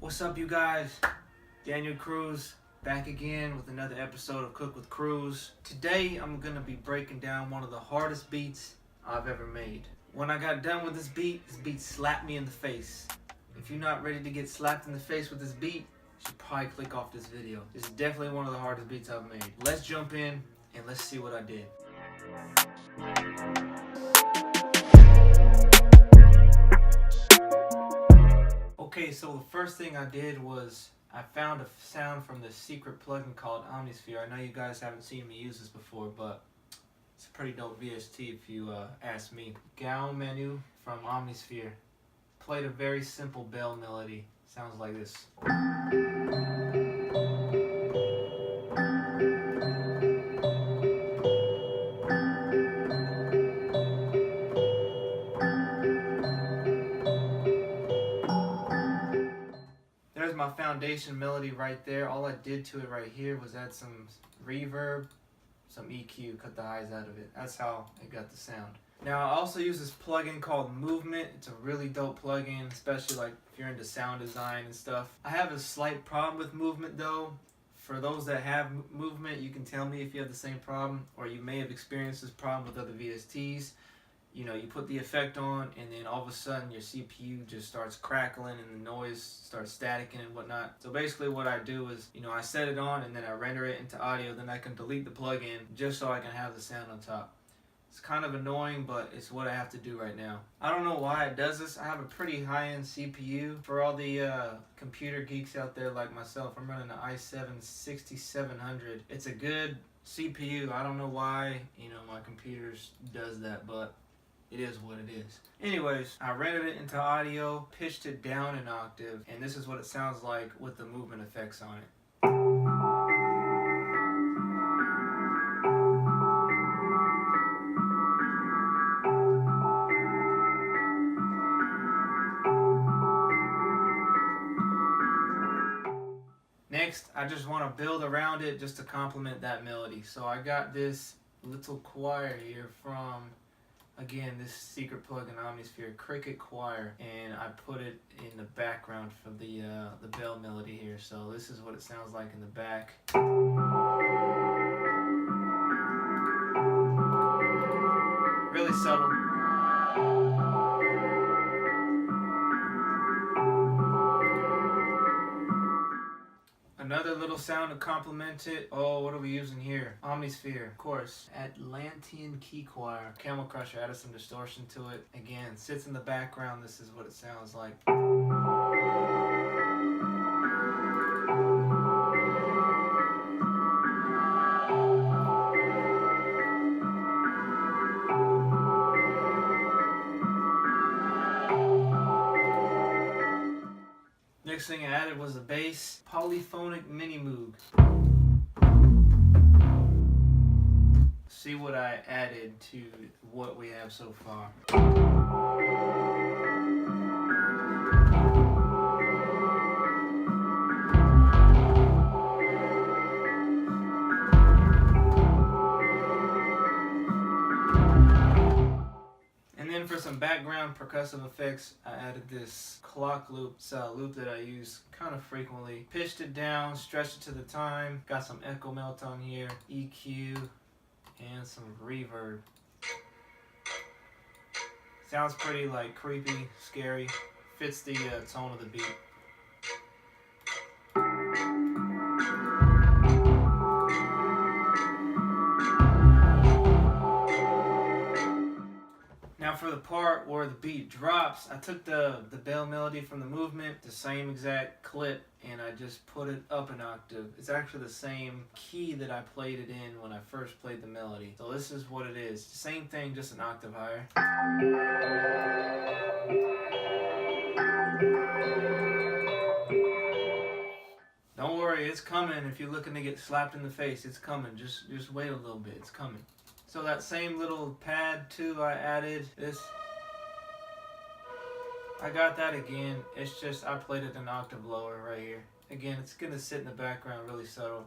What's up, you guys? Daniel Cruz back again with another episode of Cook with Cruz. Today I'm gonna be breaking down one of the hardest beats I've ever made. When I got done with this beat slapped me in the face. If you're not ready to get slapped in the face with this beat, you should probably click off this video. This is definitely one of the hardest beats I've made. Let's jump in and let's see what I did. Okay, so the first thing I did was I found a sound from the secret plugin called Omnisphere. I know you guys haven't seen me use this before, but it's a pretty dope VST if you ask me. Gown menu from Omnisphere. Played a very simple bell melody. Sounds like this. There's my foundation melody right there. All I did to it right here was add some reverb, some EQ, cut the highs out of it. That's how it got the sound. Now I also use this plugin called Movement. It's a really dope plugin, especially like if you're into sound design and stuff. I have a slight problem with Movement though. For those that have Movement, you can tell me if you have the same problem, or you may have experienced this problem with other VSTs. You know, you put the effect on and then all of a sudden your CPU just starts crackling and the noise starts staticking and whatnot. So basically what I do is, I set it on and then I render it into audio, then I can delete the plugin just so I can have the sound on top. It's kind of annoying, but it's what I have to do right now. I don't know why it does this. I have a pretty high-end CPU. For all the computer geeks out there like myself, I'm running an i7-6700. It's a good CPU. I don't know why, my computer does that, but it is what it is. Anyways, I rendered it into audio, pitched it down an octave, and this is what it sounds like with the movement effects on it. Next, I just want to build around it just to complement that melody. So I got this little choir here from, again, this secret plugin Omnisphere, Cricket Choir, and I put it in the background for the bell melody here. So this is what it sounds like in the back. Really subtle. Another little sound to complement it. Oh, what are we using here? Omnisphere, of course. Atlantean Key Choir. Camel Crusher, added some distortion to it. Again, sits in the background. This is what it sounds like. Next thing I added was the bass, polyphonic mini moog. See what I added to what we have so far. And then for some background percussive effects, I added this clock loop. It's a loop that I use kind of frequently. Pitched it down, stretched it to the time, got some echo melt on here, EQ, and some reverb. Sounds pretty like creepy, scary, fits the tone of the beat. Now for the part where the beat drops, I took the bell melody from the movement, the same exact clip, and I just put it up an octave. It's actually the same key that I played it in when I first played the melody. So this is what it is. Same thing, just an octave higher. Don't worry, it's coming. If you're looking to get slapped in the face, it's coming. Just wait a little bit, it's coming. So that same little pad too, I added this. I got that again. It's just I played it an octave lower right here. Again, it's gonna sit in the background really subtle.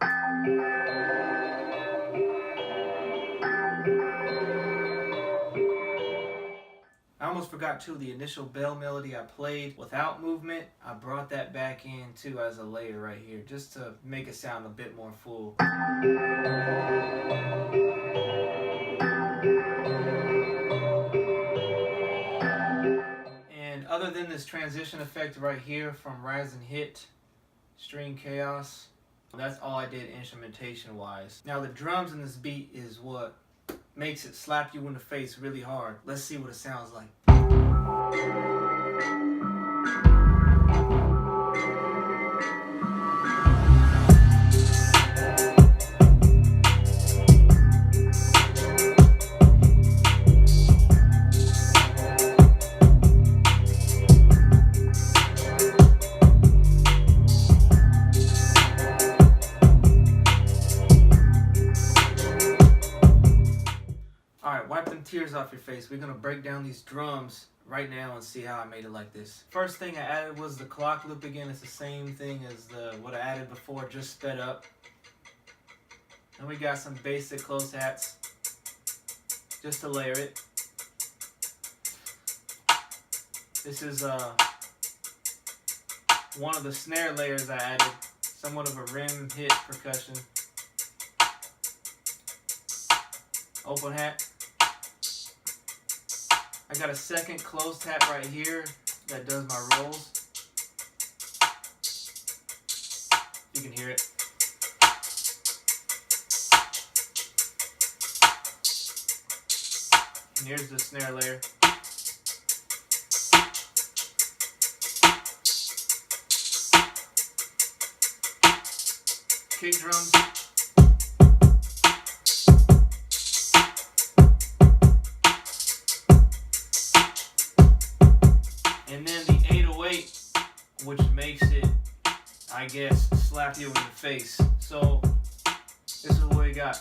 I almost forgot too, the initial bell melody I played without movement, I brought that back in too as a layer right here, just to make it sound a bit more full. And other than this transition effect right here from Rise and Hit, String Chaos, that's all I did instrumentation wise. Now the drums in this beat is what makes it slap you in the face really hard. Let's see what it sounds like. Alright, wipe them tears off your face. We're going to break down these drums right now and see how I made it like this. First thing I added was the clock loop again. It's the same thing as what I added before, just sped up. And we got some basic close hats just to layer it. This is one of the snare layers I added, somewhat of a rim hit percussion. Open hat. I got a second closed hat right here that does my rolls. You can hear it. And here's the snare layer. Kick drums. And then the 808, which makes it, I guess, slap you in the face. So, this is what we got.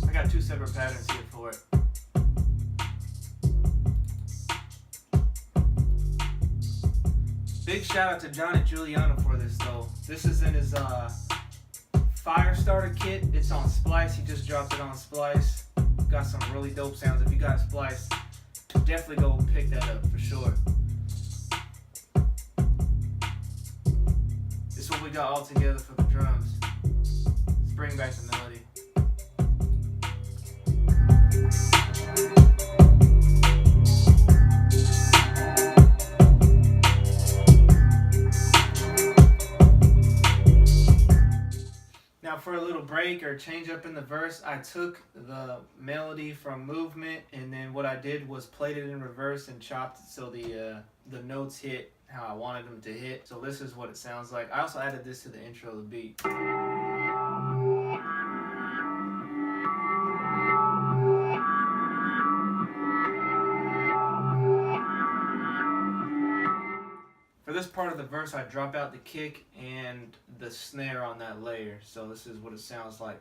I got two separate patterns here for it. Big shout out to Johnny Giuliano for this though. This is in his Fire Starter kit. It's on Splice. He just dropped it on Splice. Got some really dope sounds. If you got Splice, definitely go pick that up for sure. This is what we got all together for the drums. Let's bring back the melody. Now for a little break or change up in the verse, I took the melody from movement and then what I did was played it in reverse and chopped it so the notes hit how I wanted them to hit. So this is what it sounds like. I also added this to the intro of the beat. For this part of the verse, I drop out the kick and the snare on that layer. So this is what it sounds like.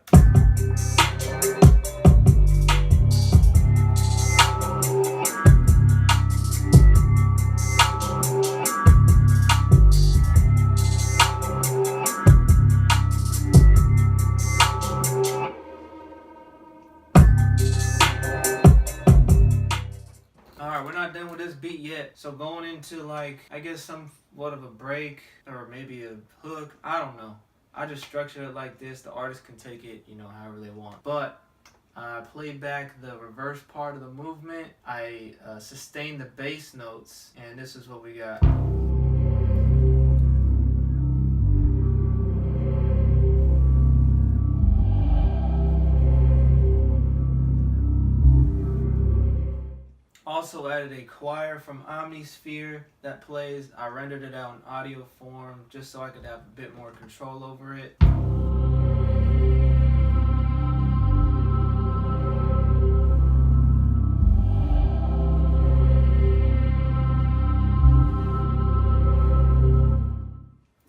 Alright, we're not done with this beat yet. So going into like, I guess somewhat of a break or maybe a hook. I don't know. I just structured it like this. The artist can take it, you know, however they want. But I played back the reverse part of the movement. I sustained the bass notes, and this is what we got. Also added a choir from Omnisphere that plays. I rendered it out in audio form just so I could have a bit more control over it.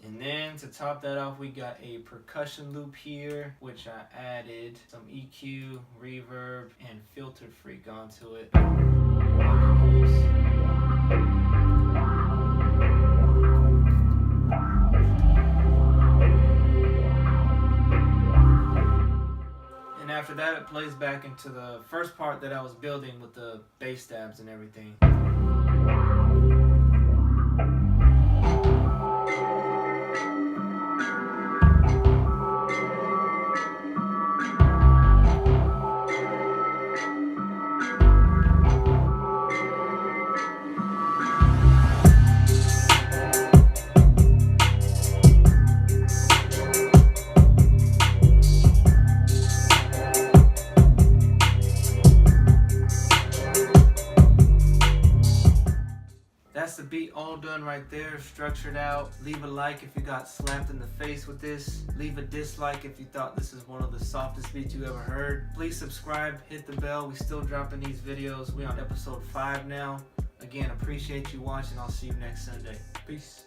And then to top that off, we got a percussion loop here, which I added some EQ, reverb, and filter freak onto it. And plays back into the first part that I was building with the bass stabs and everything. That's the beat all done right there, structured out. Leave a like if you got slapped in the face with this. Leave a dislike if you thought this is one of the softest beats you ever heard. Please subscribe, hit the bell. We still dropping these videos. We on episode 5 now. Again, appreciate you watching. I'll see you next Sunday. Peace.